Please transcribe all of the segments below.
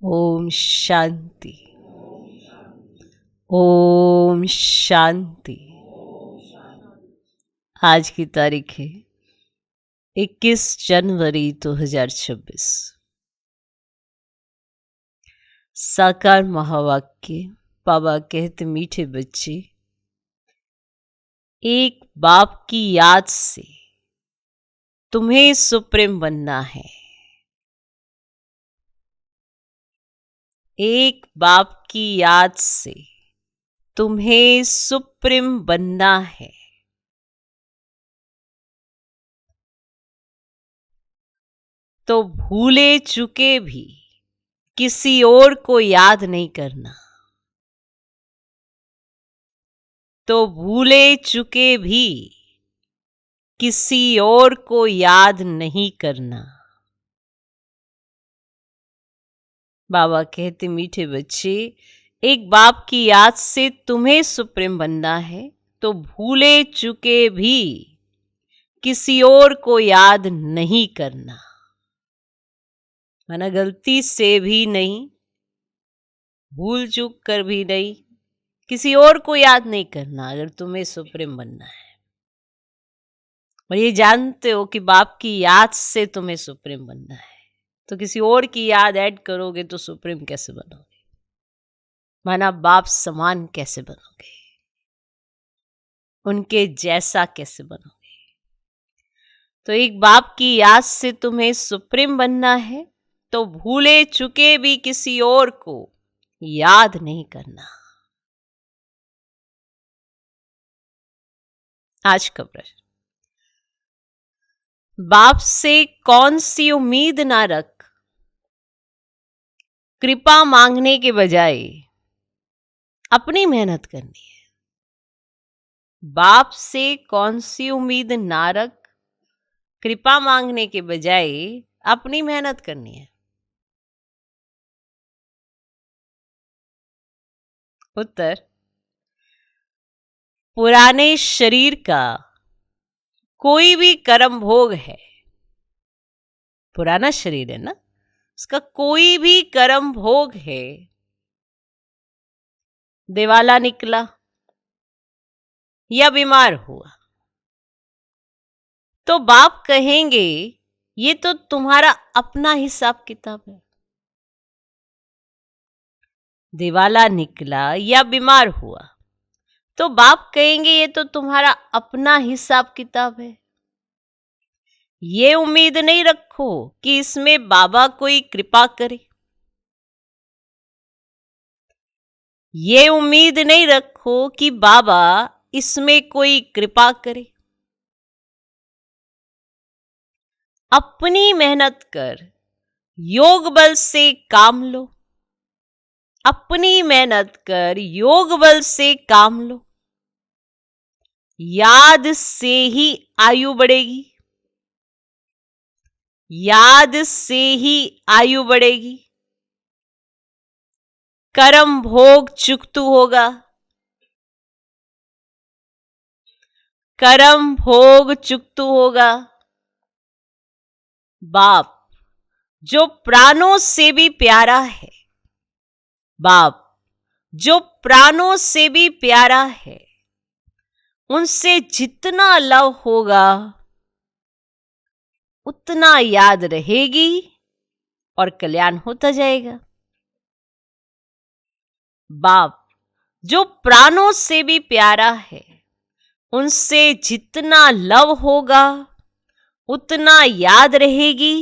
ओम शांति। ओम शांति। आज की तारीख है 21 जनवरी 2026। साकार महावाक्य। बाबा कहते, मीठे बच्चे, एक बाप की याद से तुम्हें सुप्रीम बनना है। एक बाप की याद से तुम्हें सुप्रीम बनना है। तो भूले चुके भी किसी और को याद नहीं करना। तो भूले चुके भी किसी और को याद नहीं करना। बाबा कहते, मीठे बच्चे, एक बाप की याद से तुम्हें सुप्रीम बनना है। तो भूले चुके भी किसी और को याद नहीं करना। माना गलती से भी नहीं, भूल चूक कर भी नहीं, किसी और को याद नहीं करना अगर तुम्हें सुप्रीम बनना है। और ये जानते हो कि बाप की याद से तुम्हें सुप्रीम बनना है, तो किसी और की याद ऐड करोगे तो सुप्रीम कैसे बनोगे? माना बाप समान कैसे बनोगे? उनके जैसा कैसे बनोगे? तो एक बाप की याद से तुम्हें सुप्रीम बनना है। तो भूले चुके भी किसी और को याद नहीं करना। आज का प्रश्न, बाप से कौन सी उम्मीद ना रख, कृपा मांगने के बजाय अपनी मेहनत करनी है। बाप से कौन सी उम्मीद ना रख, कृपा मांगने के बजाय अपनी मेहनत करनी है। उत्तर, पुराने शरीर का कोई भी कर्म भोग है, पुराना शरीर है ना, उसका कोई भी कर्म भोग है, दिवाला निकला या बीमार हुआ, तो बाप कहेंगे ये तो तुम्हारा अपना हिसाब किताब है। दिवाला निकला या बीमार हुआ तो बाप कहेंगे ये तो तुम्हारा अपना हिसाब किताब है। ये उम्मीद नहीं रखो कि इसमें बाबा कोई कृपा करे। ये उम्मीद नहीं रखो कि बाबा इसमें कोई कृपा करे। अपनी मेहनत कर, योग बल से काम लो। अपनी मेहनत कर, योग बल से काम लो। याद से ही आयु बढ़ेगी। याद से ही आयु बढ़ेगी। कर्म भोग चुकतू होगा। कर्म भोग चुकतू होगा। बाप जो प्राणों से भी प्यारा है, बाप जो प्राणों से भी प्यारा है, उनसे जितना लव होगा उतना याद रहेगी और कल्याण होता जाएगा। बाप जो प्राणों से भी प्यारा है, उनसे जितना लव होगा उतना याद रहेगी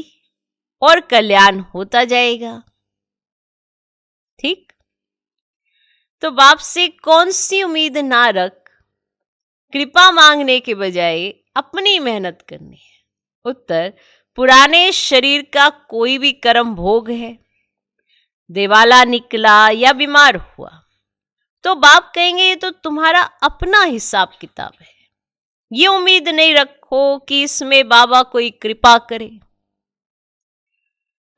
और कल्याण होता जाएगा। ठीक? तो बाप से कौन सी उम्मीद ना रख, कृपा मांगने के बजाय अपनी मेहनत करनी है। उत्तर, पुराने शरीर का कोई भी कर्म भोग है, दिवाला निकला या बीमार हुआ, तो बाप कहेंगे ये तो तुम्हारा अपना हिसाब किताब है। ये उम्मीद नहीं रखो कि इसमें बाबा कोई कृपा करे।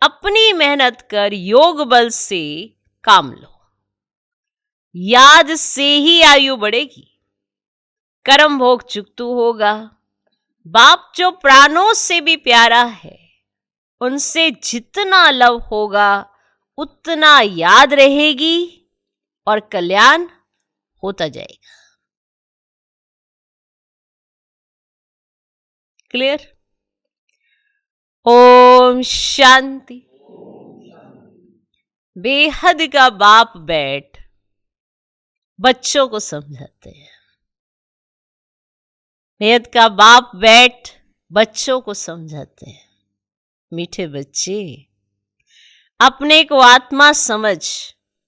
अपनी मेहनत कर, योग बल से काम लो। याद से ही आयु बढ़ेगी। कर्म भोग चुकतू होगा। बाप जो प्राणों से भी प्यारा है, उनसे जितना लव होगा उतना याद रहेगी और कल्याण होता जाएगा। क्लियर? ओम शांति। बेहद का बाप बैठ बच्चों को समझाते हैं। बेहद का बाप बैठ बच्चों को समझाते हैं। मीठे बच्चे, अपने को आत्मा समझ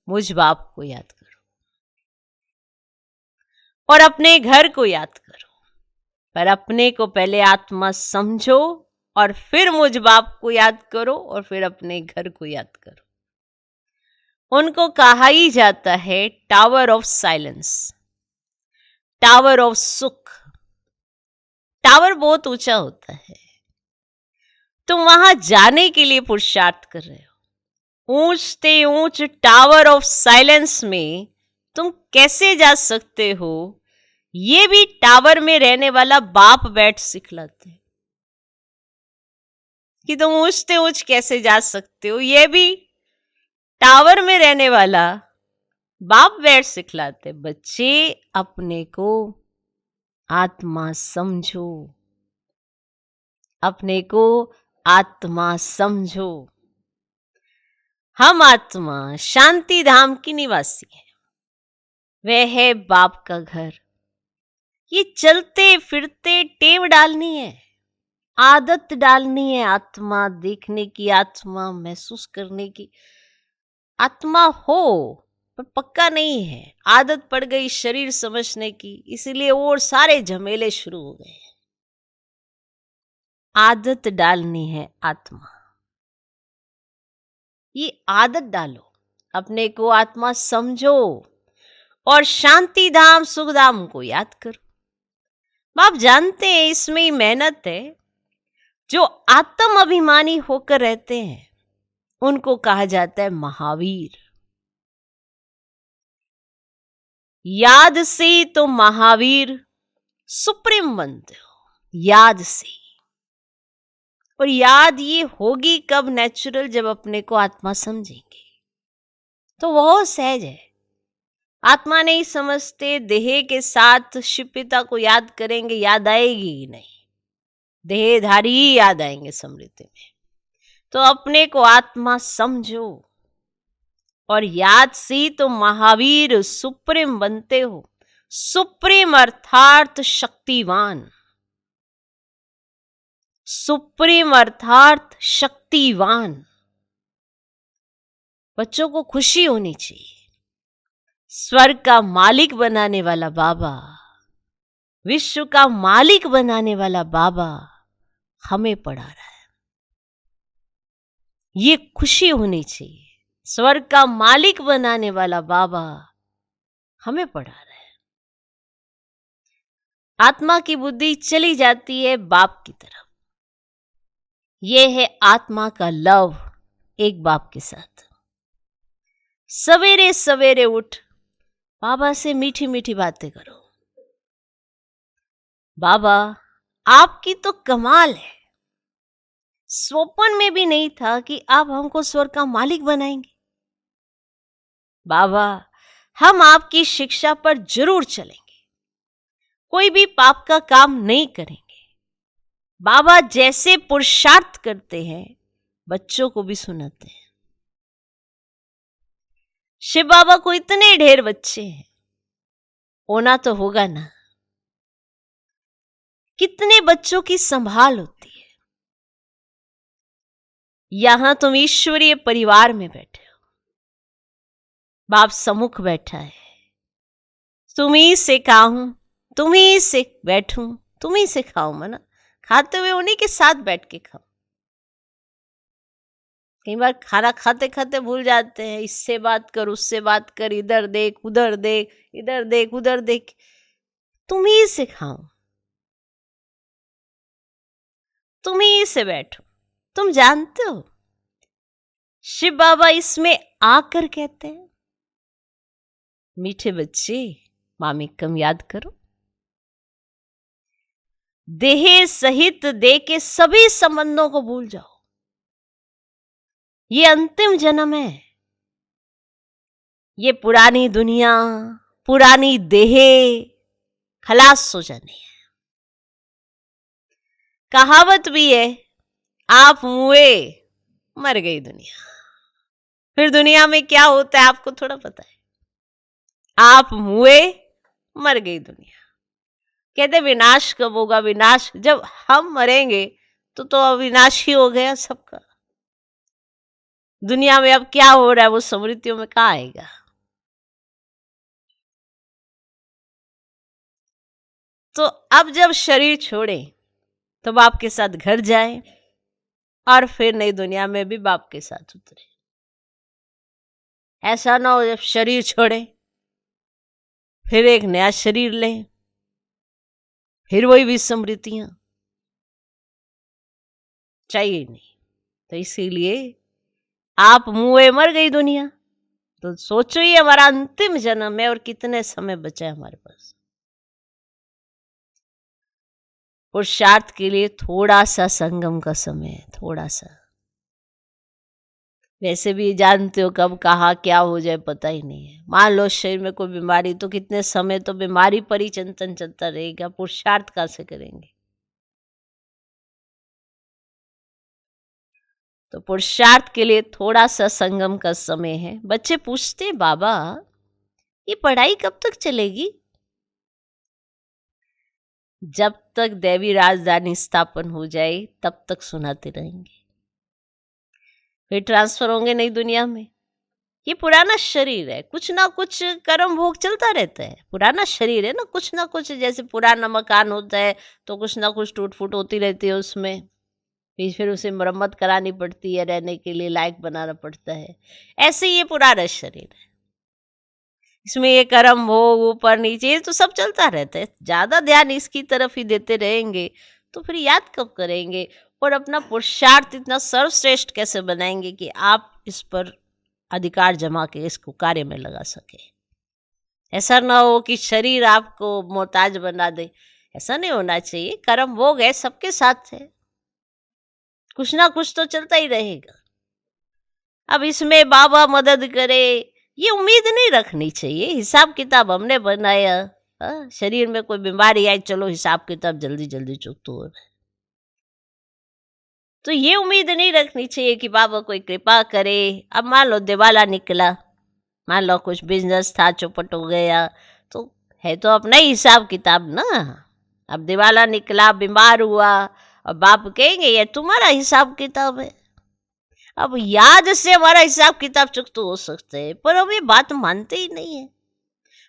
मुझ बाप को याद करो और अपने घर को याद करो, पर अपने को पहले आत्मा समझो और फिर मुझ बाप को याद करो और फिर अपने घर को याद करो। उनको कहा ही जाता है tower of silence, tower of सुख। टावर बहुत ऊंचा होता है, तुम वहां जाने के लिए पुरुषार्थ कर रहे हो। ऊंच से ऊंच टावर ऑफ साइलेंस में तुम कैसे जा सकते हो, ये भी टावर में रहने वाला बाप बैठ सिखलाते हैं कि तुम ऊंच से ऊंच कैसे जा सकते हो। ये भी टावर में रहने वाला बाप बैठ सिखलाते। बच्चे, अपने को आत्मा समझो, अपने को आत्मा समझो। हम आत्मा शांति धाम की निवासी है, वह है बाप का घर। ये चलते फिरते टेव डालनी है, आदत डालनी है। आत्मा देखने की, आत्मा महसूस करने की। आत्मा हो पर पक्का नहीं है, आदत पड़ गई शरीर समझने की, इसीलिए और सारे झमेले शुरू हो गए। आदत डालनी है आत्मा, ये आदत डालो, अपने को आत्मा समझो और शांति धाम सुख धाम को याद करो। आप जानते हैं इसमें ही मेहनत है। जो आत्म अभिमानी होकर रहते हैं उनको कहा जाता है महावीर। याद से तो महावीर सुप्रीम बनते हो, याद से। और याद ये होगी कब नेचुरल, जब अपने को आत्मा समझेंगे तो बहुत सहज है। आत्मा नहीं समझते, देह के साथ शिव पिता को याद करेंगे, याद आएगी ही नहीं, देहधारी ही याद आएंगे स्मृति में। तो अपने को आत्मा समझो और याद से तो महावीर सुप्रीम बनते हो। सुप्रीम अर्थात शक्तिवान, सुप्रीम अर्थात शक्तिवान। बच्चों को खुशी होनी चाहिए। स्वर्ग का मालिक बनाने वाला बाबा, विश्व का मालिक बनाने वाला बाबा हमें पढ़ा रहा है, ये खुशी होनी चाहिए। स्वर्ग का मालिक बनाने वाला बाबा हमें पढ़ा रहा है। आत्मा की बुद्धि चली जाती है बाप की तरफ। ये है आत्मा का लव एक बाप के साथ। सवेरे सवेरे उठ बाबा से मीठी मीठी बातें करो। बाबा, आपकी तो कमाल है, स्वप्न में भी नहीं था कि आप हमको स्वर्ग का मालिक बनाएंगे। बाबा, हम आपकी शिक्षा पर जरूर चलेंगे, कोई भी पाप का काम नहीं करेंगे। बाबा जैसे पुरुषार्थ करते हैं बच्चों को भी सुनाते हैं। शिव बाबा को इतने ढेर बच्चे हैं, होना तो होगा ना। कितने बच्चों की संभाल होती है। यहां तुम ईश्वरीय परिवार में बैठे हो, बाप सम्मुख बैठा है। तुम्ही से खाऊं, तुम्ही से बैठूं, तुम्ही से खाऊं। मना खाते हुए उन्हीं के साथ बैठ के खाओ। कई बार खाना खाते खाते भूल जाते हैं, इससे बात कर, उससे बात कर, इधर देख, उधर देख, इधर देख, उधर देख। तुम ही से खाओ, तुम ही से बैठो। तुम जानते हो शिव बाबा इसमें आकर कहते हैं, मीठे बच्चे मामी कम याद करो, देह सहित देह के सभी संबंधों को भूल जाओ। ये अंतिम जन्म है, ये पुरानी दुनिया, पुरानी देहे खलास हो जानी है। कहावत भी है, आप मुए मर गई दुनिया। फिर दुनिया में क्या होता है आपको थोड़ा पता है। आप मुए मर गई दुनिया। कहते विनाश कब होगा? विनाश जब हम मरेंगे तो अविनाश ही हो गया सबका। दुनिया में अब क्या हो रहा है वो स्मृतियों में कहाँ आएगा। तो अब जब शरीर छोड़े तो बाप के साथ घर जाए और फिर नई दुनिया में भी बाप के साथ उतरे। ऐसा ना हो जब शरीर छोड़े फिर एक नया शरीर लें, फिर वही विस्मृतियां, चाहिए नहीं। तो इसीलिए आप मुए मर गई दुनिया। तो सोचो ये हमारा अंतिम जन्म है और कितने समय बचा है हमारे पास। पुरुषार्थ के लिए थोड़ा सा संगम का समय है, थोड़ा सा। वैसे भी जानते हो कब कहाँ क्या हो जाए पता ही नहीं है। मान लो शरीर में कोई बीमारी तो कितने समय तो बीमारी पर ही चिंतन चलता रहेगा, पुरुषार्थ कैसे करेंगे। तो पुरुषार्थ के लिए थोड़ा सा संगम का समय है। बच्चे पूछते बाबा ये पढ़ाई कब तक चलेगी? जब तक देवी राजधानी स्थापन हो जाए तब तक सुनाते रहेंगे। फिर ट्रांसफर होंगे नई दुनिया में। ये पुराना शरीर है, कुछ ना कुछ कर्म भोग चलता रहता है। पुराना शरीर है ना, कुछ ना कुछ, जैसे पुराना मकान होता है तो कुछ ना कुछ टूट फूट होती रहती है उसमें, फिर उसे मरम्मत करानी पड़ती है, रहने के लिए लायक बनाना पड़ता है। ऐसे ही ये पुराना शरीर है, इसमें ये कर्म भोग ऊपर नीचे ये तो सब चलता रहता है। ज्यादा ध्यान इसकी तरफ ही देते रहेंगे तो फिर याद कब करेंगे और अपना पुरुषार्थ इतना सर्वश्रेष्ठ कैसे बनाएंगे कि आप इस पर अधिकार जमा के इसको कार्य में लगा सके। ऐसा ना हो कि शरीर आपको मोहताज बना दे, ऐसा नहीं होना चाहिए। कर्म भोग है, सबके साथ है, कुछ ना कुछ तो चलता ही रहेगा। अब इसमें बाबा मदद करे ये उम्मीद नहीं रखनी चाहिए। हिसाब किताब हमने बनाया, शरीर में कोई बीमारी आई, चलो हिसाब किताब जल्दी जल्दी चुकता हो रहा है, तो ये उम्मीद नहीं रखनी चाहिए कि बाबा कोई कृपा करे। अब मान लो दिवाला निकला, मान लो कुछ बिजनेस था चौपट हो गया, तो है तो अपना ही हिसाब किताब ना। अब दिवाला निकला, बीमार हुआ, और बाप कहेंगे ये तुम्हारा हिसाब किताब है। अब याद से हमारा हिसाब किताब चुकता हो सकता है, पर हम ये बात मानते ही नहीं है।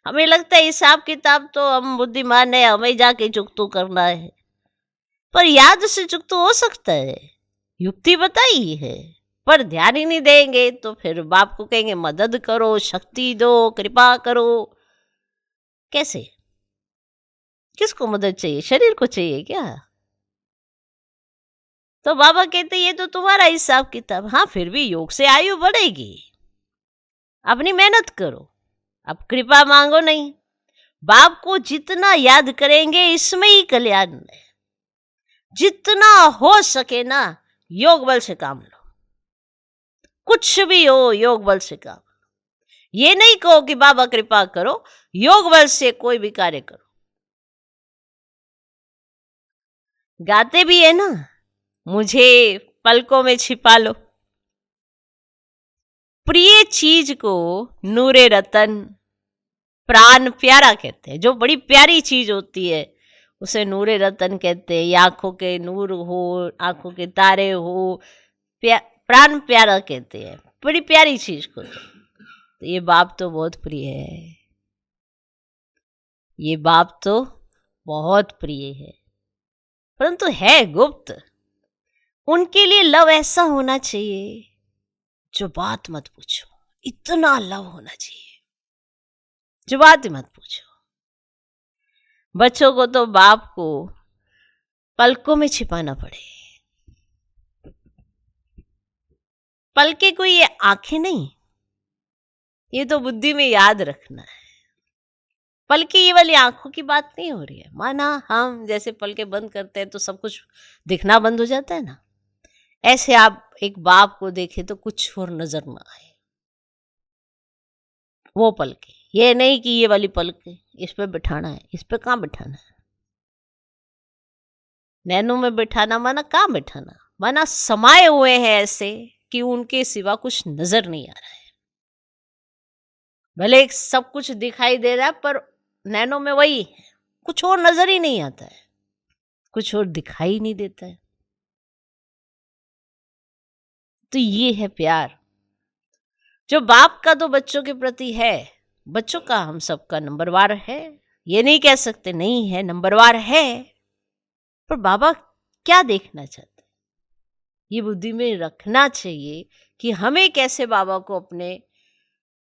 हमें लगता है हिसाब किताब तो हम बुद्धिमान है, हमें जाके चुकता करना है, पर याद से चुकता हो सकता है, युक्ति बताई है, पर ध्यान ही नहीं देंगे। तो फिर बाप को कहेंगे मदद करो, शक्ति दो, कृपा करो। कैसे? किसको मदद चाहिए? शरीर को चाहिए क्या? तो बाबा कहते ये तो तुम्हारा हिसाब किताब। हाँ, फिर भी योग से आयु बढ़ेगी, अपनी मेहनत करो, अब कृपा मांगो नहीं। बाप को जितना याद करेंगे इसमें ही कल्याण है। जितना हो सके ना योग बल से काम लो, कुछ भी हो योग बल से काम। ये नहीं कहो कि बाबा कृपा करो, योग बल से कोई भी कार्य करो। गाते भी है ना, मुझे पलकों में छिपा लो। प्रिय चीज को नूरे रतन प्राण प्यारा कहते हैं। जो बड़ी प्यारी चीज होती है उसे नूरे रतन कहते हैं। ये आंखों के नूर हो, आंखों के तारे हो, प्राण प्यारा कहते हैं बड़ी प्यारी चीज को। तो ये बाप तो बहुत प्रिय है, ये बाप तो बहुत प्रिय है, परंतु है गुप्त। उनके लिए लव ऐसा होना चाहिए जो बात मत पूछो, इतना लव होना चाहिए जो बात मत पूछो। बच्चों को तो बाप को पलकों में छिपाना पड़े। पलके कोई ये आंखें नहीं, ये तो बुद्धि में याद रखना है। पलके ये वाली आंखों की बात नहीं हो रही है। माना हम जैसे पलके बंद करते हैं तो सब कुछ दिखना बंद हो जाता है ना, ऐसे आप एक बाप को देखें तो कुछ और नजर ना आए। वो पलके, ये नहीं कि ये वाली पलके इस पे बिठाना है, इस पे कहाँ बिठाना है। नैनों में बिठाना माना कहाँ बिठाना, माना समाये हुए हैं ऐसे कि उनके सिवा कुछ नजर नहीं आ रहा है। भले सब कुछ दिखाई दे रहा है पर नैनों में वही है, कुछ और नजर ही नहीं आता है, कुछ और दिखाई नहीं देता है। तो ये है प्यार जो बाप का तो बच्चों के प्रति है। बच्चों का हम सबका नंबरवार है, ये नहीं कह सकते नहीं है, नंबरवार है। पर बाबा क्या देखना चाहते हैं, ये बुद्धि में रखना चाहिए कि हमें कैसे बाबा को अपने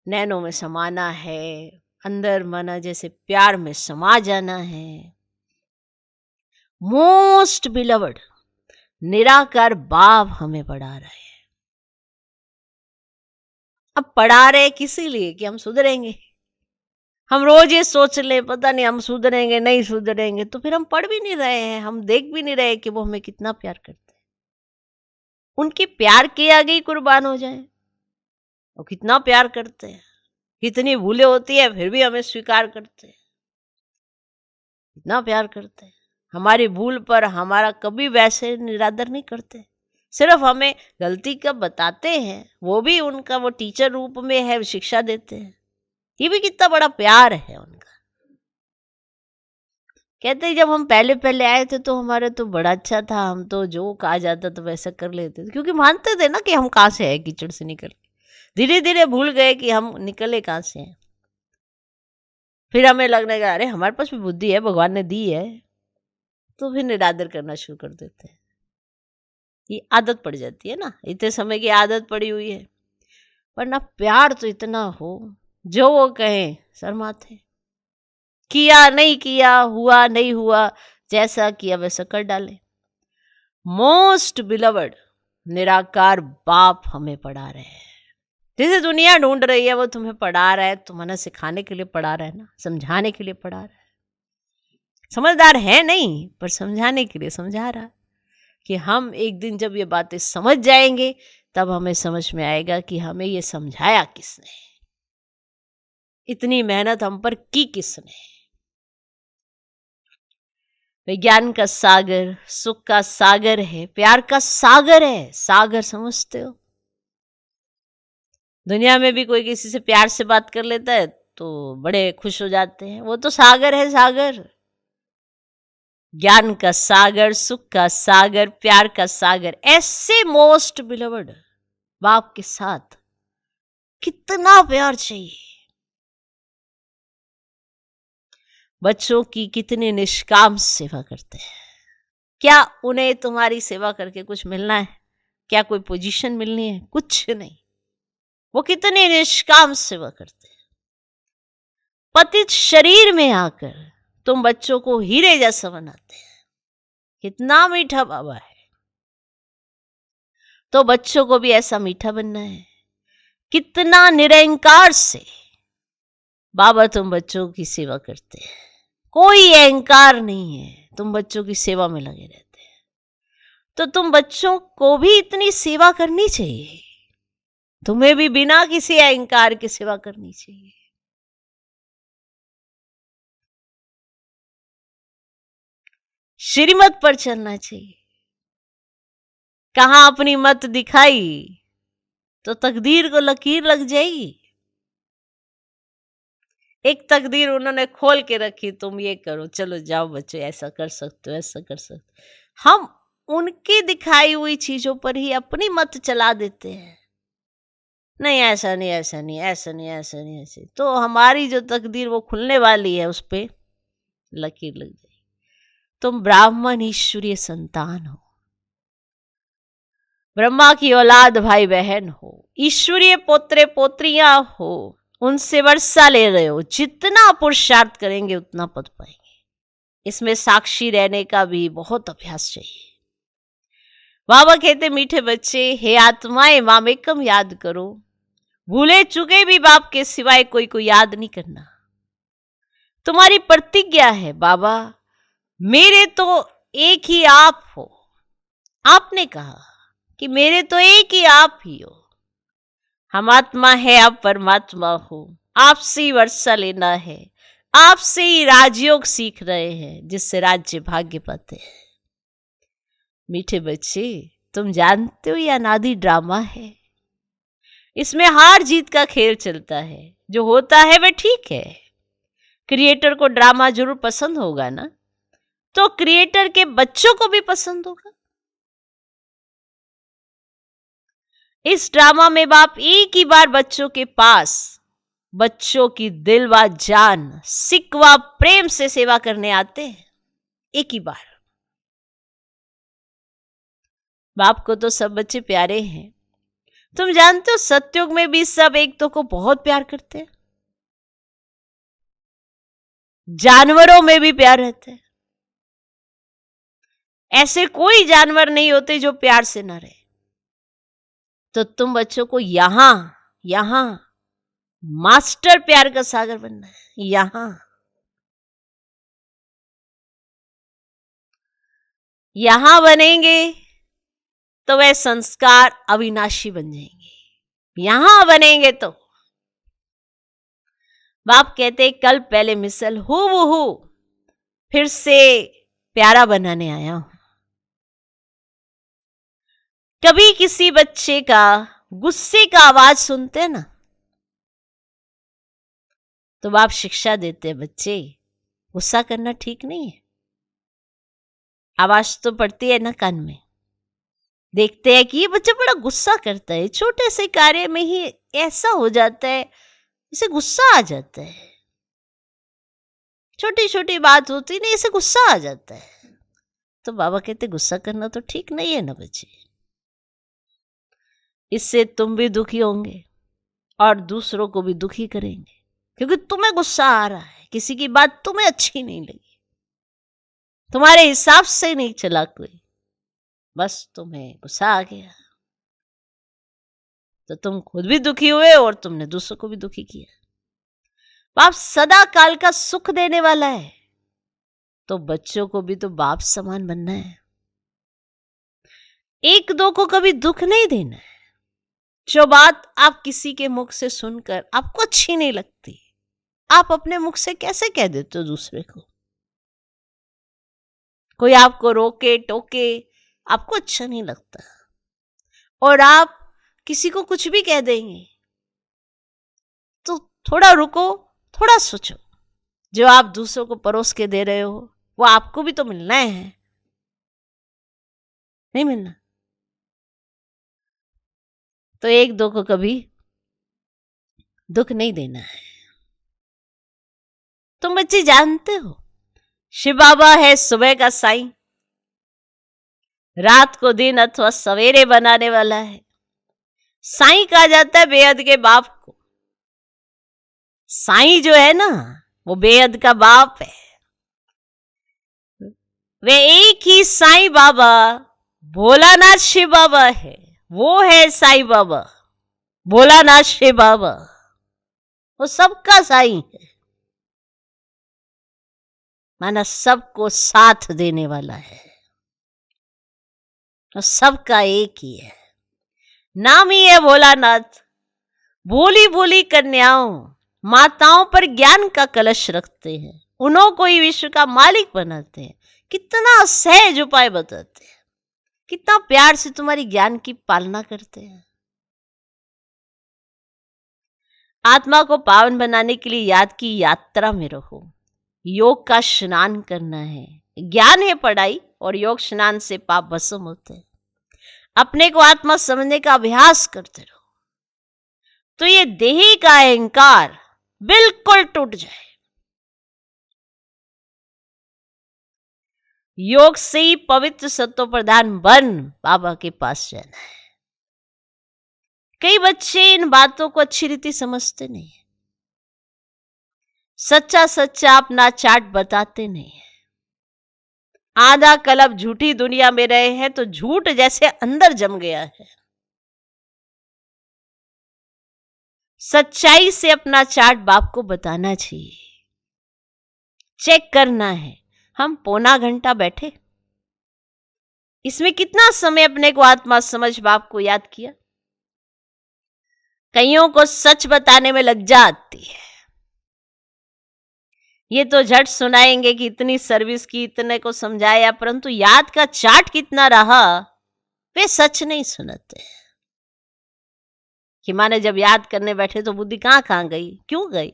नैनों में समाना है, अंदर माना जैसे प्यार में समा जाना है। मोस्ट बिलवड निराकार बाप हमें पढ़ा रहे हैं। अब पढ़ा रहे किसी लिए कि हम सुधरेंगे। हम रोज ये सोच ले पता नहीं हम सुधरेंगे नहीं सुधरेंगे, तो फिर हम पढ़ भी नहीं रहे हैं, हम देख भी नहीं रहे कि वो हमें कितना प्यार करते हैं। उनके प्यार के आगे ही कुर्बान हो जाए, वो कितना प्यार करते हैं, कितनी भूलें होती है फिर भी हमें स्वीकार करते हैं, कितना प्यार करते हैं। हमारी भूल पर हमारा कभी वैसे निरादर नहीं करते, सिर्फ हमें गलती कब बताते हैं, वो भी उनका वो टीचर रूप में है, शिक्षा देते हैं। ये भी कितना बड़ा प्यार है उनका। कहते हैं जब हम पहले पहले आए थे तो हमारे तो बड़ा अच्छा था, हम तो जो कहा जाता तो वैसा कर लेते थे, क्योंकि मानते थे ना कि हम कहाँ से है, कीचड़ से निकल। धीरे धीरे भूल गए कि हम निकले कहाँ से हैं। फिर हमें लगने लगा अरे हमारे पास भी बुद्धि है, भगवान ने दी है, तो फिर निरादर करना शुरू कर देते हैं। ये आदत पड़ जाती है ना, इतने समय की आदत पड़ी हुई है। वरना प्यार तो इतना हो, जो वो कहें शर्माते, किया नहीं किया, हुआ नहीं हुआ, जैसा किया वैसा कर डाले। मोस्ट बिलवड निराकार बाप हमें पढ़ा रहे हैं। जैसे दुनिया ढूंढ रही है वो तुम्हें पढ़ा रहा है, तुम्हें सिखाने के लिए पढ़ा रहा है ना, समझाने के लिए पढ़ा रहा है। समझदार है नहीं पर समझाने के लिए समझा रहा है कि हम एक दिन जब ये बातें समझ जाएंगे तब हमें समझ में आएगा कि हमें ये समझाया किसने, इतनी मेहनत हम पर की किसने। विज्ञान का सागर, सुख का सागर है, प्यार का सागर है। सागर समझते हो? दुनिया में भी कोई किसी से प्यार से बात कर लेता है तो बड़े खुश हो जाते हैं, वो तो सागर है, सागर। ज्ञान का सागर, सुख का सागर, प्यार का सागर, ऐसे मोस्ट बिलवड बाप के साथ कितना प्यार चाहिए। बच्चों की कितनी निष्काम सेवा करते हैं। क्या उन्हें तुम्हारी सेवा करके कुछ मिलना है? क्या कोई पोजीशन मिलनी है? कुछ नहीं। वो कितनी निष्काम सेवा करते हैं। पतित शरीर में आकर तुम बच्चों को हीरे जैसा बनाते हैं। कितना मीठा बाबा है, तो बच्चों को भी ऐसा मीठा बनना है। कितना निरंकार से बाबा तुम बच्चों की सेवा करते हैं, कोई अहंकार नहीं है, तुम बच्चों की सेवा में लगे रहते हैं। तो तुम बच्चों को भी इतनी सेवा करनी चाहिए, तुम्हें भी बिना किसी अहंकार की सेवा करनी चाहिए। श्रीमत पर चलना चाहिए। कहां अपनी मत दिखाई तो तकदीर को लकीर लग जाएगी। एक तकदीर उन्होंने खोल के रखी, तुम ये करो, चलो जाओ बच्चों, ऐसा कर सकते हो, ऐसा कर सकते हो। हम उनकी दिखाई हुई चीजों पर ही अपनी मत चला देते हैं। नहीं ऐसा नहीं, ऐसा नहीं, ऐसा नहीं, ऐसा नहीं, ऐसे, तो हमारी जो तकदीर वो खुलने वाली है उस पे लकीर लग जाएगी। तुम ब्राह्मण ईश्वरीय संतान हो, ब्रह्मा की औलाद भाई बहन हो, ईश्वरीय पोत्रे पोत्रियां हो, उनसे वर्षा ले रहे हो। जितना पुरुषार्थ करेंगे उतना पद पाएंगे। इसमें साक्षी रहने का भी बहुत अभ्यास चाहिए। बाबा कहते मीठे बच्चे, हे आत्माएं मामेकम याद करो। भूले चुके भी बाप के सिवाय कोई को याद नहीं करना। तुम्हारी प्रतिज्ञा है बाबा, मेरे तो एक ही आप हो। आपने कहा कि मेरे तो एक ही आप ही हो। हम आत्मा है, आप परमात्मा हो। आपसे ही वर्षा लेना है, आपसे ही राजयोग सीख रहे हैं, जिससे राज्य भाग्य पाते हैं। मीठे बच्चे, तुम जानते हो यह अनादि ड्रामा है। इसमें हार जीत का खेल चलता है। जो होता है वह ठीक है। क्रिएटर को ड्रामा जरूर पसंद होगा ना, तो क्रिएटर के बच्चों को भी पसंद होगा। इस ड्रामा में बाप एक ही बार बच्चों के पास बच्चों की दिल व जान, सिक व प्रेम से सेवा करने आते हैं। एक ही बार। बाप को तो सब बच्चे प्यारे हैं। तुम जानते हो सतयुग में भी सब एक दो को बहुत प्यार करते हैं। जानवरों में भी प्यार रहता है। ऐसे कोई जानवर नहीं होते जो प्यार से न रहे। तो तुम बच्चों को यहां मास्टर प्यार का सागर बनना है। यहां बनेंगे तो वह संस्कार अविनाशी बन जाएंगे। यहां बनेंगे तो बाप कहते कल पहले मिसल हूबहू फिर से प्यारा बनाने आया हूं। कभी किसी बच्चे का गुस्से का आवाज सुनते ना, तो बाप शिक्षा देते हैं, बच्चे गुस्सा करना ठीक नहीं है। आवाज तो पड़ती है ना कान में। देखते हैं कि ये बच्चा बड़ा गुस्सा करता है, छोटे से कार्य में ही ऐसा हो जाता है, इसे गुस्सा आ जाता है। छोटी छोटी बात होती नहीं, इसे गुस्सा आ जाता है। तो बाबा कहते गुस्सा करना तो ठीक नहीं है ना बच्चे। इससे तुम भी दुखी होंगे और दूसरों को भी दुखी करेंगे, क्योंकि तुम्हें गुस्सा आ रहा है, किसी की बात तुम्हें अच्छी नहीं लगी, तुम्हारे हिसाब से नहीं चला कोई, बस तुम्हें गुस्सा आ गया, तो तुम खुद भी दुखी हुए और तुमने दूसरों को भी दुखी किया। बाप सदा काल का सुख देने वाला है, तो बच्चों को भी तो बाप समान बनना है। एक दो को कभी दुख नहीं देना है। जो बात आप किसी के मुख से सुनकर आपको अच्छी नहीं लगती, आप अपने मुख से कैसे कह देते हो दूसरे को? कोई आपको रोके टोके, आपको अच्छा नहीं लगता, और आप किसी को कुछ भी कह देंगे, तो थोड़ा रुको, थोड़ा सोचो। जो आप दूसरों को परोस के दे रहे हो वो आपको भी तो मिलना है, नहीं मिलना? तो एक दो को कभी दुख नहीं देना है। तुम बच्चे जानते हो शिव बाबा है सुबह का साईं, रात को दिन अथवा सवेरे बनाने वाला है। साईं कहा जाता है बेहद के बाप को। साईं जो है ना, वो बेहद का बाप है। वे एक ही साईं बाबा भोलानाथ शिव बाबा है। वो है साईं बाबा, भोलानाथ शिव बाबा, वो सबका साईं है। माना सबको साथ देने वाला है, और सबका एक ही है, नाम ही है भोलानाथ। भोली भोली कन्याओं माताओं पर ज्ञान का कलश रखते हैं, उन्हों को ही विश्व का मालिक बनाते हैं। कितना सहज उपाय बताते हैं, कितना प्यार से तुम्हारी ज्ञान की पालना करते हैं। आत्मा को पावन बनाने के लिए याद की यात्रा में रहो। योग का स्नान करना है। ज्ञान है पढ़ाई, और योग स्नान से पाप भस्म होते हैं। अपने को आत्मा समझने का अभ्यास करते रहो, तो ये देही का अहंकार बिल्कुल टूट जाए। योग से ही पवित्र सत्व प्रधान बन बाबा के पास जाना है। कई बच्चे इन बातों को अच्छी रीति समझते नहीं है, सच्चा सच्चा अपना चार्ट बताते नहीं है। आधा कलब झूठी दुनिया में रहे हैं, तो झूठ जैसे अंदर जम गया है। सच्चाई से अपना चार्ट बाप को बताना चाहिए, चेक करना है। हम पौना घंटा बैठे, इसमें कितना समय अपने को आत्मा समझ बाप को याद किया? कईयों को सच बताने में लज्जा आती है। ये तो झट सुनाएंगे कि इतनी सर्विस की, इतने को समझाया, परंतु याद का चार्ट कितना रहा वे सच नहीं सुनाते। कि माने जब याद करने बैठे तो बुद्धि कहाँ कहाँ गई, क्यों गई,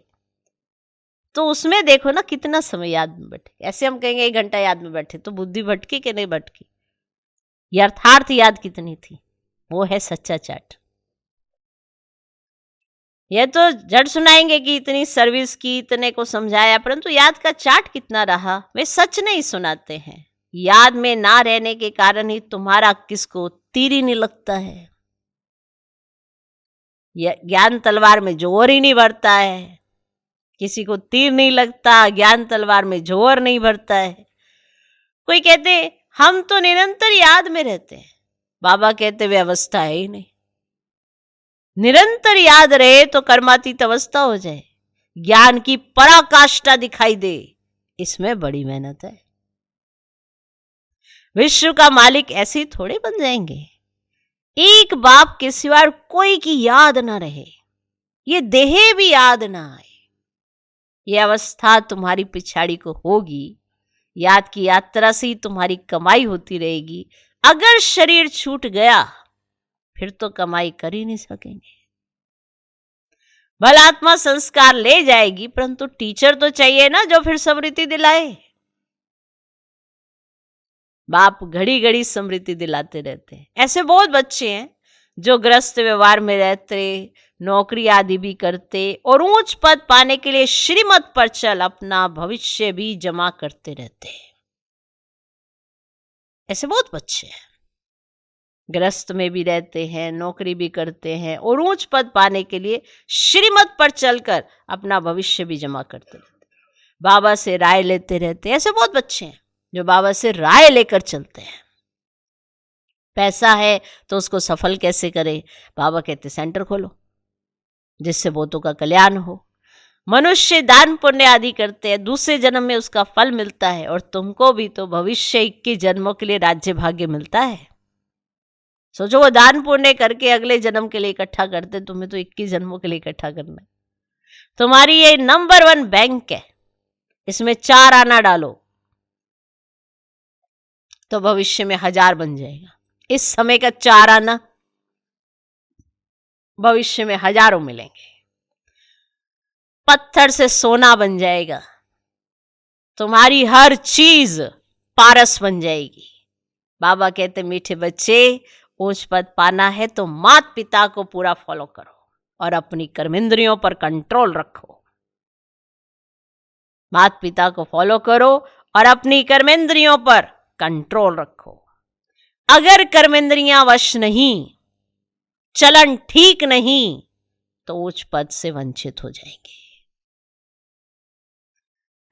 तो उसमें देखो ना कितना समय याद में बैठे। ऐसे हम कहेंगे 1 घंटा याद में बैठे, तो बुद्धि भटकी कि नहीं भटकी, यथार्थ याद कितनी थी, वो है सच्चा चार्ट। यह तो झट सुनाएंगे कि इतनी सर्विस की, इतने को समझाया, परंतु याद का चार्ट कितना रहा वे सच नहीं सुनाते हैं। याद में ना रहने के कारण ही तुम्हारा किसको तीर ही नहीं लगता है। ज्ञान तलवार में जोर ही नहीं भरता है, किसी को तीर नहीं लगता, ज्ञान तलवार में जोर नहीं भरता है। कोई कहते हम तो निरंतर याद में रहते हैं, बाबा कहते वे अवस्था है ही नहीं। निरंतर याद रहे तो कर्मातीत अवस्था हो जाए, ज्ञान की पराकाष्ठा दिखाई दे, इसमें बड़ी मेहनत है। विश्व का मालिक ऐसे ही थोड़े बन जाएंगे। एक बाप के सिवा कोई की याद ना रहे, ये देह भी याद ना आए, ये अवस्था तुम्हारी पिछाड़ी को होगी। याद की यात्रा से ही तुम्हारी कमाई होती रहेगी। अगर शरीर छूट गया फिर तो कमाई कर ही नहीं सकेंगे। भला आत्मा संस्कार ले जाएगी, परंतु टीचर तो चाहिए ना जो फिर स्मृति दिलाए। बाप घड़ी घड़ी स्मृति दिलाते रहते हैं। ऐसे बहुत बच्चे हैं जो ग्रस्त व्यवहार में रहते, नौकरी आदि भी करते और ऊंच पद पाने के लिए श्रीमत पर चल अपना भविष्य भी जमा करते रहते हैं। ऐसे बहुत बच्चे हैं, ग्रस्त में भी रहते हैं, नौकरी भी करते हैं और ऊंच पद पाने के लिए श्रीमत पर चलकर अपना भविष्य भी जमा करते रहते, बाबा से राय लेते रहते। ऐसे बहुत बच्चे हैं जो बाबा से राय लेकर चलते हैं। पैसा है तो उसको सफल कैसे करें, बाबा कहते सेंटर खोलो जिससे बहुतों का कल्याण हो। मनुष्य दान पुण्य आदि करते हैं, दूसरे जन्म में उसका फल मिलता है, और तुमको भी तो भविष्य 21 जन्मों के लिए राज्य भाग्य मिलता है। सोचो वो दान पुण्य करके अगले जन्म के लिए इकट्ठा करते, तुम्हें तो 21 जन्मों के लिए इकट्ठा करना है। तुम्हारी ये नंबर 1 बैंक है, इसमें 4 आना डालो तो भविष्य में 1000 बन जाएगा। इस समय का 4 आना भविष्य में हजारों मिलेंगे। पत्थर से सोना बन जाएगा, तुम्हारी हर चीज पारस बन जाएगी। बाबा कहते मीठे बच्चे, ऊंच पद पाना है तो माता पिता को पूरा फॉलो करो और अपनी कर्मेंद्रियों पर कंट्रोल रखो। माता पिता को फॉलो करो और अपनी कर्मेंद्रियों पर कंट्रोल रखो। अगर कर्मेंद्रियां वश नहीं, चलन ठीक नहीं, तो उच्च पद से वंचित हो जाएंगे।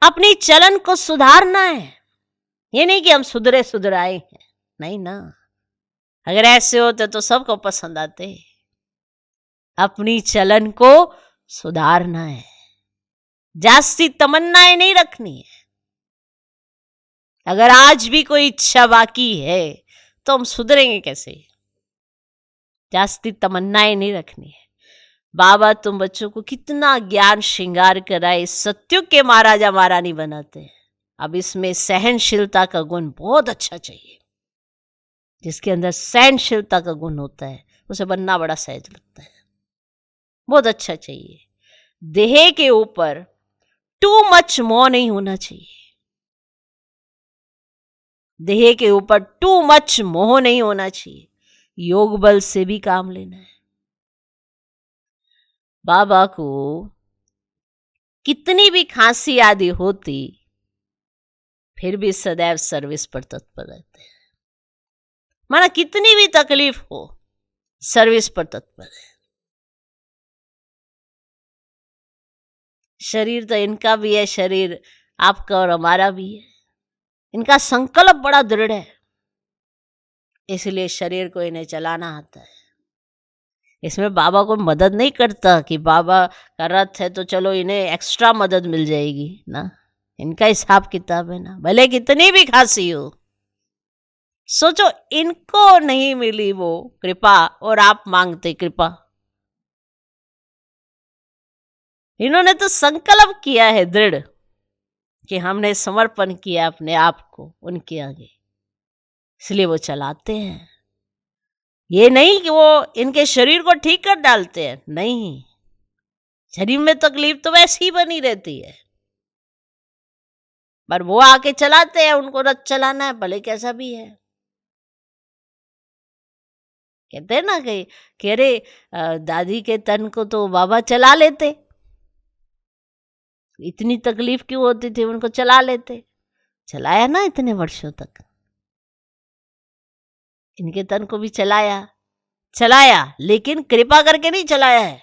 अपनी चलन को सुधारना है, ये नहीं कि हम सुधराए हैं, नहीं ना। अगर ऐसे होते तो सबको पसंद आते। अपनी चलन को सुधारना है, जास्ती तमन्नाएं नहीं रखनी है। अगर आज भी कोई इच्छा बाकी है तो हम सुधरेंगे कैसे? जास्ती तमन्नाएं नहीं रखनी है। बाबा तुम बच्चों को कितना ज्ञान श्रृंगार कराए, सत्युग के महाराजा महारानी बनाते हैं। अब इसमें सहनशीलता का गुण बहुत अच्छा चाहिए। जिसके अंदर सहनशीलता का गुण होता है उसे बनना बड़ा सहज लगता है, बहुत अच्छा चाहिए। देह के ऊपर टू मच मोह नहीं होना चाहिए। देह के ऊपर टू मच मोह नहीं होना चाहिए। योग बल से भी काम लेना है। बाबा को कितनी भी खांसी आदि होती फिर भी सदैव सर्विस पर तत्पर रहते हैं। माना कितनी भी तकलीफ हो, सर्विस पर तत्पर है। शरीर तो इनका भी है, शरीर आपका और हमारा भी है। इनका संकल्प बड़ा दृढ़ है, इसलिए शरीर को इन्हें चलाना आता है। इसमें बाबा को मदद नहीं करता कि बाबा का रथ है तो चलो इन्हें एक्स्ट्रा मदद मिल जाएगी ना। इनका हिसाब किताब है ना, भले कितनी भी खांसी हो। सोचो इनको नहीं मिली वो कृपा और आप मांगते कृपा। इन्होंने तो संकल्प किया है दृढ़ कि हमने समर्पण किया अपने आप को उनके आगे, इसलिए वो चलाते हैं। ये नहीं कि वो इनके शरीर को ठीक कर डालते हैं, नहीं, शरीर में तकलीफ तो वैसी ही बनी रहती है, पर वो आके चलाते हैं, उनको रथ चलाना है, भले कैसा भी है। कहते हैं ना कि अरे दादी के तन को तो बाबा चला लेते, इतनी तकलीफ क्यों होती थी, उनको चला लेते। चलाया ना इतने वर्षों तक, इनके तन को भी चलाया, लेकिन कृपा करके नहीं चलाया है।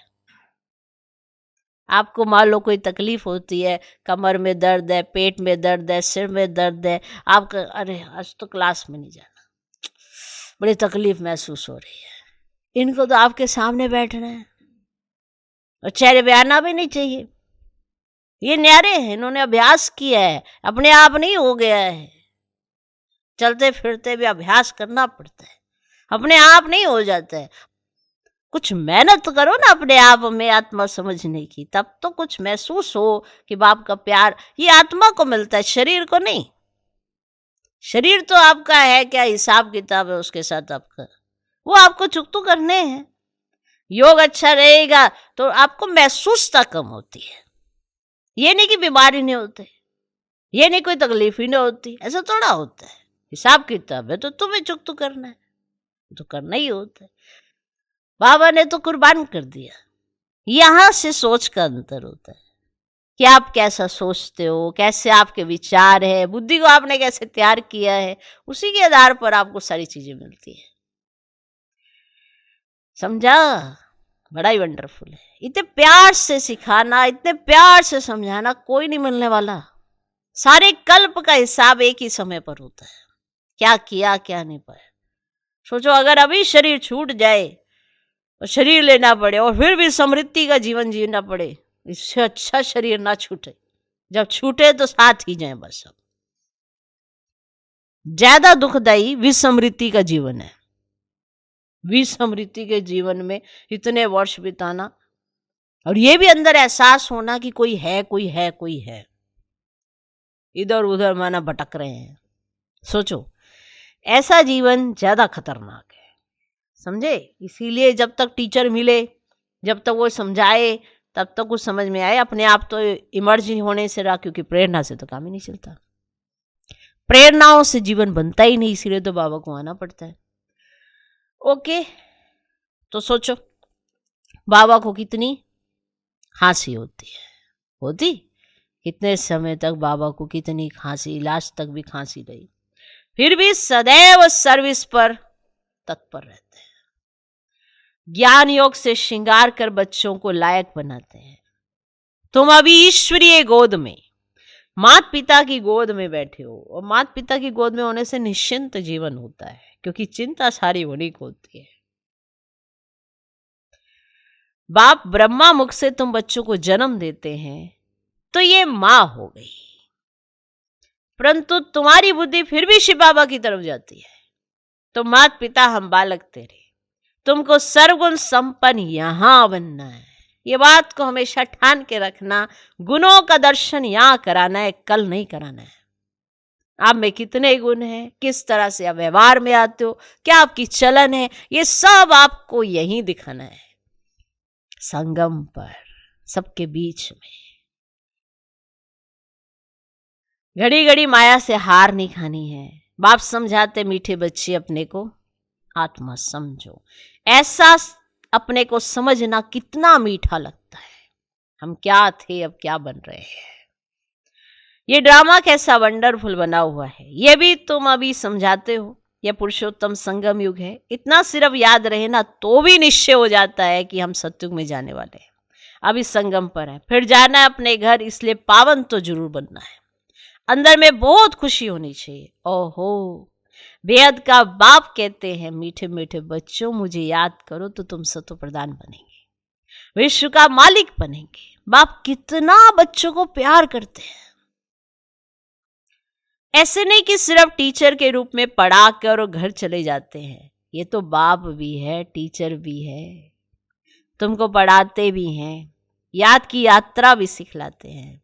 आपको मान लो कोई तकलीफ होती है, कमर में दर्द है, पेट में दर्द है, सिर में दर्द है, आपका अरे आज तो क्लास में नहीं जाना, बड़ी तकलीफ महसूस हो रही है। इनको तो आपके सामने बैठना है और चेहरे पे आना भी नहीं चाहिए। ये न्यारे हैं, इन्होंने अभ्यास किया है, अपने आप नहीं हो गया है। चलते फिरते भी अभ्यास करना पड़ता है, अपने आप नहीं हो जाता है। कुछ मेहनत करो ना अपने आप में आत्मा समझने की, तब तो कुछ महसूस हो कि बाप का प्यार ये आत्मा को मिलता है, शरीर को नहीं। शरीर तो आपका है, क्या हिसाब किताब है उसके साथ आपका, वो आपको चुकतू करने हैं। योग अच्छा रहेगा तो आपको महसूसता कम होती है। ये नहीं कि बीमारी नहीं होते, ये नहीं कोई तकलीफ ही नहीं होती, ऐसा थोड़ा होता है। हिसाब किताब है तो तुम्हें चुकतू करना है, तो करना ही होता है। बाबा ने तो कुर्बान कर दिया। यहां से सोच का अंतर होता है कि आप कैसा सोचते हो, कैसे आपके विचार है, बुद्धि को आपने कैसे तैयार किया है, उसी के आधार पर आपको सारी चीजें मिलती है। समझा? बड़ा ही वंडरफुल है। इतने प्यार से सिखाना, इतने प्यार से समझाना कोई नहीं मिलने वाला। सारे कल्प का हिसाब एक ही समय पर होता है, क्या किया क्या नहीं पाया। सोचो अगर अभी शरीर छूट जाए और शरीर लेना पड़े और फिर भी समृद्धि का जीवन जीना पड़े, इससे अच्छा शरीर ना छूटे। जब छूटे तो साथ ही जाए बस। अब ज्यादा दुखदायी विसमृद्धि का जीवन है। विसमृद्धि के जीवन में इतने वर्ष बिताना और ये भी अंदर एहसास होना कि कोई है, कोई है, कोई है, इधर उधर माना भटक रहे हैं। सोचो, ऐसा जीवन ज्यादा खतरनाक है, समझे? इसीलिए जब तक टीचर मिले, जब तक वो समझाए, तब तक कुछ समझ में आए। अपने आप तो इमर्ज होने से रहा, क्योंकि प्रेरणा से तो काम ही नहीं चलता। प्रेरणाओं से जीवन बनता ही नहीं, इसीलिए तो बाबा को आना पड़ता है। ओके, तो सोचो बाबा को कितनी खांसी होती कितने समय तक बाबा को कितनी खांसी, लास्ट तक भी खांसी रही, फिर भी सदैव सर्विस पर तत्पर रहते हैं। ज्ञान योग से श्रृंगार कर बच्चों को लायक बनाते हैं। तुम अभी ईश्वरीय गोद में, माता पिता की गोद में बैठे हो, और माता पिता की गोद में होने से निश्चिंत जीवन होता है, क्योंकि चिंता सारी उन्हीं को होती है। बाप ब्रह्मा मुख से तुम बच्चों को जन्म देते हैं तो ये मां हो गई, परंतु तुम्हारी बुद्धि फिर भी शिव बाबा की तरफ जाती है। तो माता पिता हम बालक तेरे, तुमको सर्वगुण संपन्न यहां बनना है। ये बात को हमेशा ठान के रखना। गुणों का दर्शन यहां कराना है, कल नहीं कराना है। आप में कितने गुण हैं, किस तरह से आप व्यवहार में आते हो, क्या आपकी चलन है, ये सब आपको यहीं दिखाना है, संगम पर, सबके बीच में। घड़ी घड़ी माया से हार नहीं खानी है। बाप समझाते, मीठे बच्चे अपने को आत्मा समझो। ऐसा अपने को समझना कितना मीठा लगता है। हम क्या थे, अब क्या बन रहे हैं। ये ड्रामा कैसा वंडरफुल बना हुआ है, ये भी तुम अभी समझाते हो। यह पुरुषोत्तम संगम युग है, इतना सिर्फ याद रहे ना तो भी निश्चय हो जाता है कि हम सत्युग में जाने वाले हैं। अभी संगम पर है, फिर जाना है अपने घर, इसलिए पावन तो जरूर बनना है। अंदर में बहुत खुशी होनी चाहिए। ओहो, बेहद का बाप कहते हैं, मीठे मीठे बच्चों मुझे याद करो तो तुम सतो प्रधान बनेंगे, विश्व का मालिक बनेंगे। बाप कितना बच्चों को प्यार करते हैं। ऐसे नहीं कि सिर्फ टीचर के रूप में पढ़ा कर और घर चले जाते हैं। ये तो बाप भी है, टीचर भी है, तुमको पढ़ाते भी हैं, याद की यात्रा भी सिखलाते हैं।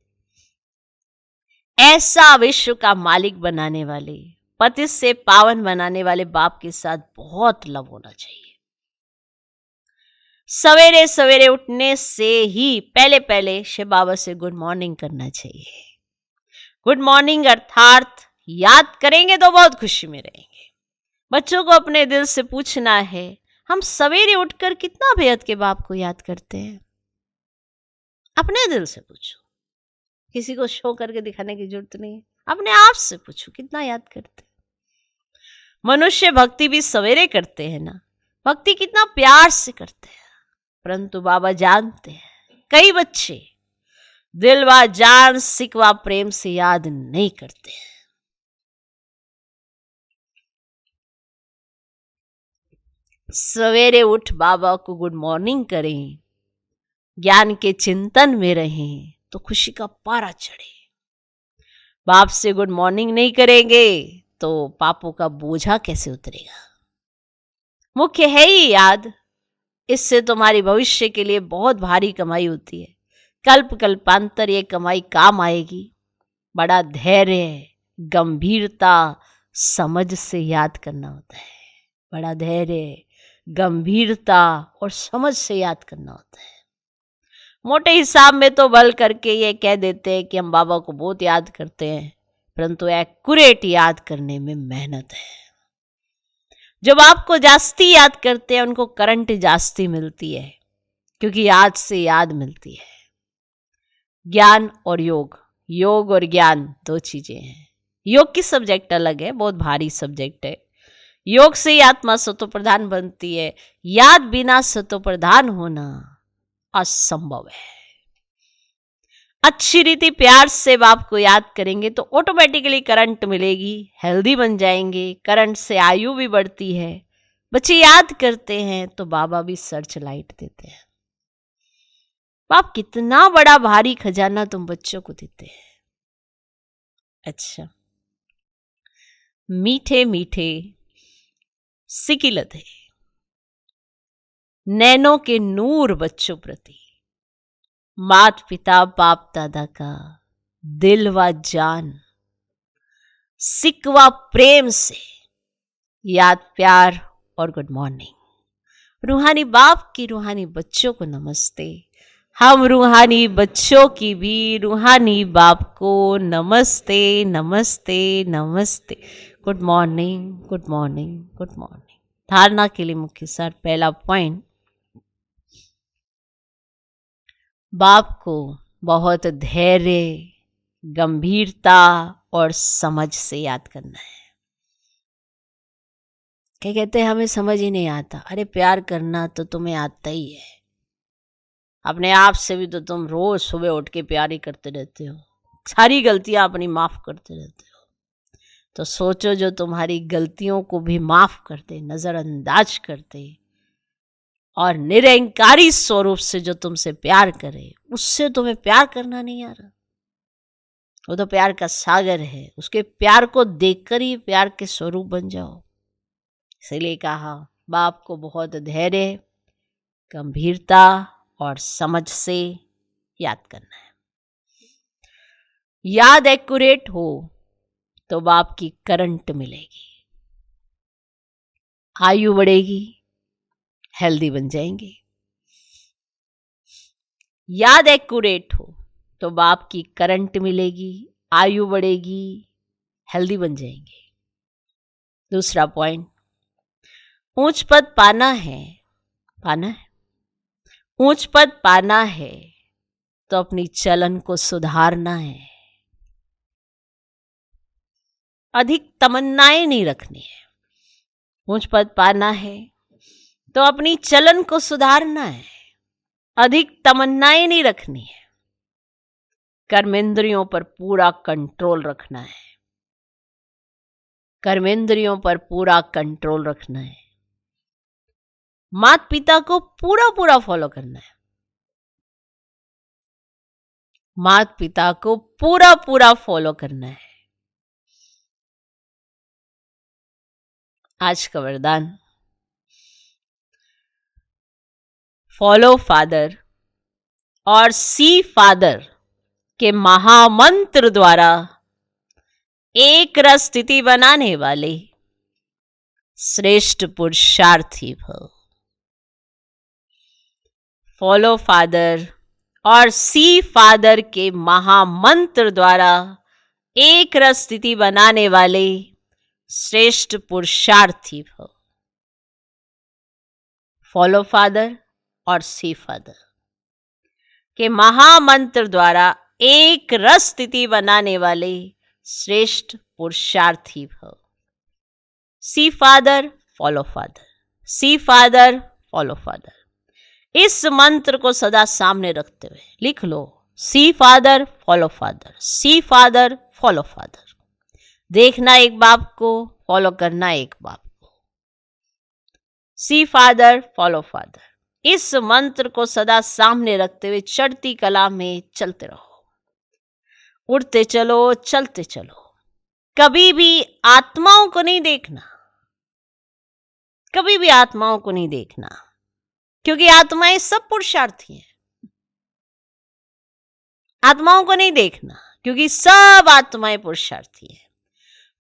ऐसा विश्व का मालिक बनाने वाले, पतित से पावन बनाने वाले बाप के साथ बहुत लव होना चाहिए। सवेरे सवेरे उठने से ही पहले पहले शिव बाबा से गुड मॉर्निंग करना चाहिए। गुड मॉर्निंग अर्थात याद करेंगे तो बहुत खुशी में रहेंगे। बच्चों को अपने दिल से पूछना है, हम सवेरे उठकर कितना बेहद के बाप को याद करते हैं? अपने दिल से पूछो, किसी को शो करके दिखाने की जरूरत नहीं है। अपने आप से पूछो कितना याद करते हैं। मनुष्य भक्ति भी सवेरे करते हैं ना, भक्ति कितना प्यार से करते हैं, परंतु बाबा जानते हैं कई बच्चे दिल व जान सिकवा प्रेम से याद नहीं करते हैं। सवेरे उठ बाबा को गुड मॉर्निंग करें, ज्ञान के चिंतन में रहें तो खुशी का पारा चढ़े। बाप से गुड मॉर्निंग नहीं करेंगे तो पापों का बोझा कैसे उतरेगा? मुख्य है ही याद, इससे तुम्हारी भविष्य के लिए बहुत भारी कमाई होती है। कल्प कल्पांतर ये कमाई काम आएगी। बड़ा धैर्य, गंभीरता, समझ से याद करना होता है। बड़ा धैर्य, गंभीरता और समझ से याद करना होता है। मोटे हिसाब में तो बल करके ये कह देते हैं कि हम बाबा को बहुत याद करते हैं, परंतु एक्यूरेट याद करने में मेहनत है। जब आपको जास्ती याद करते हैं उनको करंट जास्ती मिलती है, क्योंकि याद से याद मिलती है। ज्ञान और योग, योग और ज्ञान दो चीजें हैं। योग की सब्जेक्ट अलग है, बहुत भारी सब्जेक्ट है। योग से ही आत्मा सतो प्रधान बनती है। याद बिना सतो प्रधान होना असंभव है। अच्छी रीति प्यार से बाप को याद करेंगे तो ऑटोमेटिकली करंट मिलेगी, हेल्दी बन जाएंगे। करंट से आयु भी बढ़ती है। बच्चे याद करते हैं तो बाबा भी सर्च लाइट देते हैं। बाप कितना बड़ा भारी खजाना तुम बच्चों को देते हैं। अच्छा, मीठे मीठे सिकिलत है नैनों के नूर बच्चों प्रति, मात पिता बाप दादा का दिल व जान सिकवा प्रेम से याद प्यार और गुड मॉर्निंग। रूहानी बाप की रूहानी बच्चों को नमस्ते। हम रूहानी बच्चों की भी रूहानी बाप को नमस्ते नमस्ते नमस्ते। Good morning good morning good morning. धारणा के लिए मुख्य सार, पहला पॉइंट, बाप को बहुत धैर्य, गंभीरता और समझ से याद करना है। क्या कहते हैं हमें समझ ही नहीं आता। अरे प्यार करना तो तुम्हें आता ही है, अपने आप से भी तो तुम रोज सुबह उठ के प्यार ही करते रहते हो, सारी गलतियां अपनी माफ करते रहते हो। तो सोचो जो तुम्हारी गलतियों को भी माफ कर दे, नजरअंदाज कर दे और निरंकारी स्वरूप से जो तुमसे प्यार करे, उससे तुम्हें प्यार करना नहीं आ रहा। वो तो प्यार का सागर है, उसके प्यार को देखकर ही प्यार के स्वरूप बन जाओ। इसलिए कहा बाप को बहुत धैर्य, गंभीरता और समझ से याद करना है। याद एक्यूरेट हो तो बाप की करंट मिलेगी, आयु बढ़ेगी, हेल्दी बन जाएंगे। याद एक्यूरेट हो तो बाप की करंट मिलेगी, आयु बढ़ेगी, हेल्दी बन जाएंगे। दूसरा पॉइंट, ऊंच पद पाना है, ऊंच पद पाना है तो अपनी चलन को सुधारना है। अधिक तमन्नाएं नहीं रखनी है। ऊंच पद पाना है तो अपनी चलन को सुधारना है, अधिक तमन्नाएं नहीं रखनी है। कर्मेंद्रियों पर पूरा कंट्रोल रखना है, कर्मेंद्रियों पर पूरा कंट्रोल रखना है। माता पिता को पूरा पूरा फॉलो करना है, माता पिता को पूरा पूरा फॉलो करना है। आज का वरदान, फॉलो फादर और सी फादर के महामंत्र द्वारा एक रस स्थिति बनाने वाले श्रेष्ठ पुरुषार्थी भव। फॉलो फादर और सी फादर के महामंत्र द्वारा एक रस स्थिति बनाने वाले श्रेष्ठ पुरुषार्थी भव। फॉलो फादर और सी फादर के महामंत्र द्वारा एक रस स्थिति बनाने वाले श्रेष्ठ पुरुषार्थी भव। सी फादर फॉलो फादर, सी फादर फॉलो फादर। इस मंत्र को सदा सामने रखते हुए लिख लो, सी फादर फॉलो फादर, सी फादर फॉलो फादर। देखना एक बाप को, फॉलो करना एक बाप को। सी फादर फॉलो फादर, इस मंत्र को सदा सामने रखते हुए चढ़ती कला में चलते रहो, उड़ते चलो, चलते चलो। कभी भी आत्माओं को नहीं देखना, कभी भी आत्माओं को नहीं देखना, क्योंकि आत्माएं सब पुरुषार्थी हैं। आत्माओं को नहीं देखना, क्योंकि सब आत्माएं पुरुषार्थी हैं।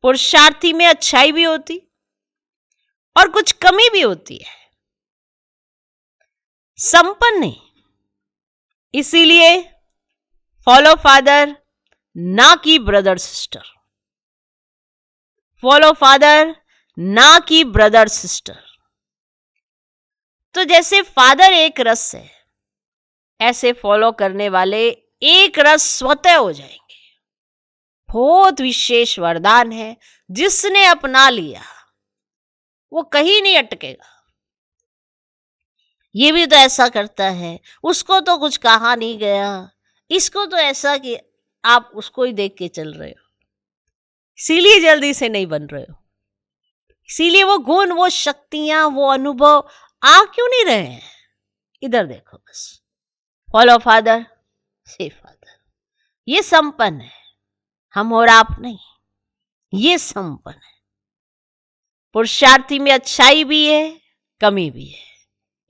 पुरुषार्थी में अच्छाई भी होती और कुछ कमी भी होती है, संपन्न नहीं। इसीलिए फॉलो फादर ना कि ब्रदर सिस्टर, फॉलो फादर ना कि ब्रदर सिस्टर। तो जैसे फादर एक रस है, ऐसे फॉलो करने वाले एक रस स्वतः हो जाएंगे। बहुत विशेष वरदान है, जिसने अपना लिया वो कहीं नहीं अटकेगा। ये भी तो ऐसा करता है, उसको तो कुछ कहा नहीं गया, इसको तो ऐसा कि आप उसको ही देख के चल रहे हो, इसीलिए जल्दी से नहीं बन रहे हो, इसीलिए वो गुण, वो शक्तियां, वो अनुभव आ क्यों नहीं रहे हैं। इधर देखो बस, फॉलो फादर सी फादर। ये संपन्न है, हम और आप नहीं, ये संपन्न है। पुरुषार्थी में अच्छाई भी है, कमी भी है,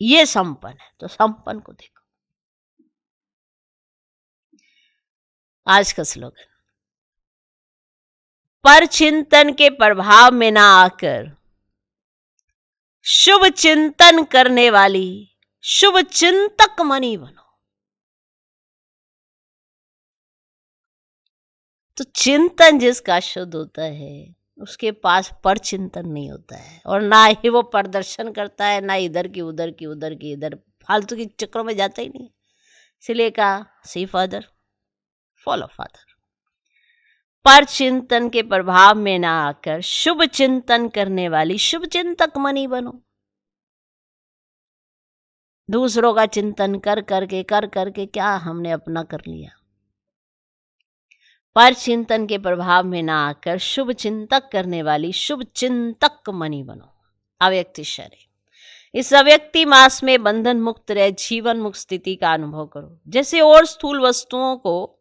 ये संपन्न है। तो संपन्न को देखो। आज का स्लोगन, पर चिंतन के प्रभाव में ना आकर शुभ चिंतन करने वाली शुभ चिंतक मणि बनो। तो चिंतन जिसका शुद्ध होता है, उसके पास पर चिंतन नहीं होता है, और ना ही वो प्रदर्शन करता है, ना इधर की उधर की, उधर की इधर, फालतू के चक्रों में जाता ही नहीं। इसलिए कहा सी फादर फॉलो फादर। पर चिंतन के प्रभाव में ना आकर शुभ चिंतन करने वाली शुभ चिंतक मणि बनो। दूसरों का चिंतन कर करके क्या हमने अपना कर लिया। पर चिंतन के प्रभाव में ना आकर शुभ चिंतक करने वाली शुभ चिंतक मणि बनो। अव्यक्ति शरीर, इस अव्यक्ति मास में बंधन मुक्त रह जीवन मुक्त स्थिति का अनुभव करो। जैसे और स्थूल वस्तुओं को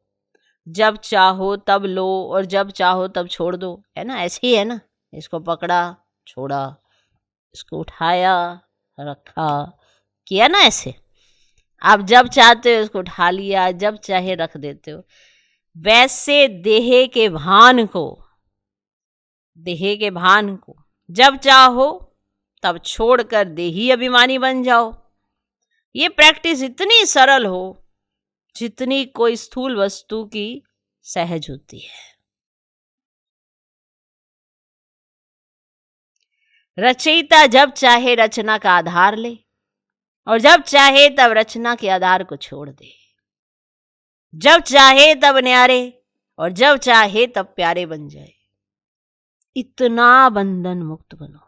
जब चाहो तब लो और जब चाहो तब छोड़ दो, है ना, ऐसे ही है ना। इसको पकड़ा, छोड़ा, इसको उठाया, रखा, किया ना ऐसे। आप जब चाहते हो इसको उठा लिया, जब चाहे रख देते हो। वैसे देह के भान को जब चाहो तब छोड़कर देही अभिमानी बन जाओ। ये प्रैक्टिस इतनी सरल हो जितनी कोई स्थूल वस्तु की सहज होती है। रचयिता जब चाहे रचना का आधार ले और जब चाहे तब रचना के आधार को छोड़ दे। जब चाहे तब न्यारे और जब चाहे तब प्यारे बन जाए। इतना बंधन मुक्त बनो।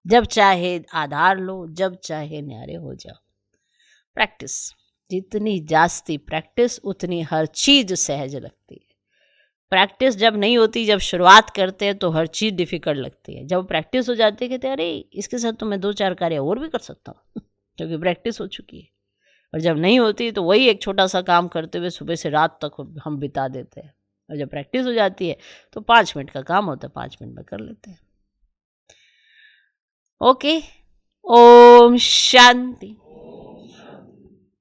जब चाहे आधार लो, जब चाहे न्यारे हो जाओ। प्रैक्टिस, जितनी जास्ती प्रैक्टिस उतनी हर चीज सहज लगती है। प्रैक्टिस जब नहीं होती, जब शुरुआत करते हैं तो हर चीज डिफिकल्ट लगती है। जब प्रैक्टिस हो जाती है कहते हैं अरे इसके साथ तो मैं 2-4 कार्य और भी कर सकता हूँ क्योंकि प्रैक्टिस हो चुकी है। और जब नहीं होती तो वही एक छोटा सा काम करते हुए सुबह से रात तक हम बिता देते हैं। और जब प्रैक्टिस हो जाती है तो 5 मिनट का काम होता है, 5 मिनट में कर लेते हैं। ओके, ओम शांति।